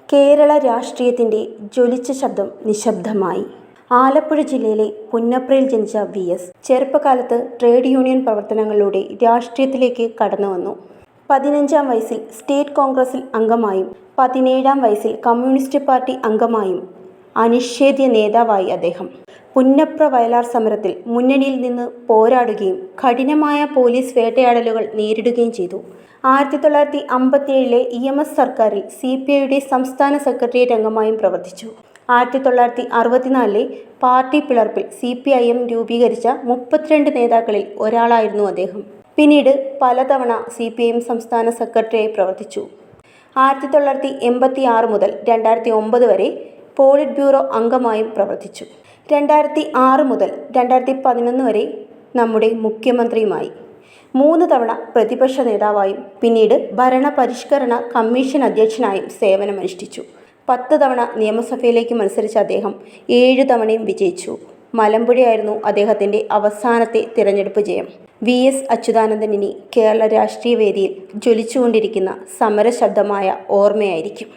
കേരള രാഷ്ട്രീയത്തിൻ്റെ ജ്വലിച്ച ശബ്ദം നിശബ്ദമായി. ആലപ്പുഴ ജില്ലയിലെ പുന്നപ്രയിൽ ജനിച്ച വി.എസ്. ചെറുപ്പകാലത്ത് ട്രേഡ് യൂണിയൻ പ്രവർത്തനങ്ങളിലൂടെ രാഷ്ട്രീയത്തിലേക്ക് കടന്നുവന്നു. 15-ാം വയസ്സിൽ സ്റ്റേറ്റ് കോൺഗ്രസിൽ അംഗമായും 17-ാം വയസ്സിൽ കമ്മ്യൂണിസ്റ്റ് പാർട്ടി അംഗമായും അനിഷേധ്യ നേതാവായി അദ്ദേഹം. പുന്നപ്ര വയലാർ സമരത്തിൽ മുന്നണിയിൽ നിന്ന് പോരാടുകയും കഠിനമായ പോലീസ് വേട്ടയാടലുകൾ നേരിടുകയും ചെയ്തു. 1957-ലെ EMS സർക്കാരിൽ CPIയുടെ സംസ്ഥാന സെക്രട്ടേറിയറ്റ് അംഗമായും പ്രവർത്തിച്ചു. 1964-ലെ പാർട്ടി പിളർപ്പിൽ CPIM രൂപീകരിച്ച 32 നേതാക്കളിൽ ഒരാളായിരുന്നു അദ്ദേഹം. പിന്നീട് പലതവണ CPIM സംസ്ഥാന സെക്രട്ടറിയായി പ്രവർത്തിച്ചു. 1986 മുതൽ 2009 വരെ പോളിറ്റ് ബ്യൂറോ അംഗമായും പ്രവർത്തിച്ചു. 2006 മുതൽ 2011 വരെ നമ്മുടെ മുഖ്യമന്ത്രിയുമായി. 3 തവണ പ്രതിപക്ഷ നേതാവായും പിന്നീട് ഭരണപരിഷ്കരണ കമ്മീഷൻ അധ്യക്ഷനായും സേവനമനുഷ്ഠിച്ചു. 10 തവണ നിയമസഭയിലേക്ക് മത്സരിച്ച അദ്ദേഹം 7 തവണയും വിജയിച്ചു. മലമ്പുഴയായിരുന്നു അദ്ദേഹത്തിൻ്റെ അവസാനത്തെ തിരഞ്ഞെടുപ്പ് ജയം. V.S. അച്യുതാനന്ദൻ ഇനി കേരള രാഷ്ട്രീയ വേദിയിൽ ജ്വലിച്ചുകൊണ്ടിരിക്കുന്ന സമരശബ്ദമായ ഓർമ്മയായിരിക്കും.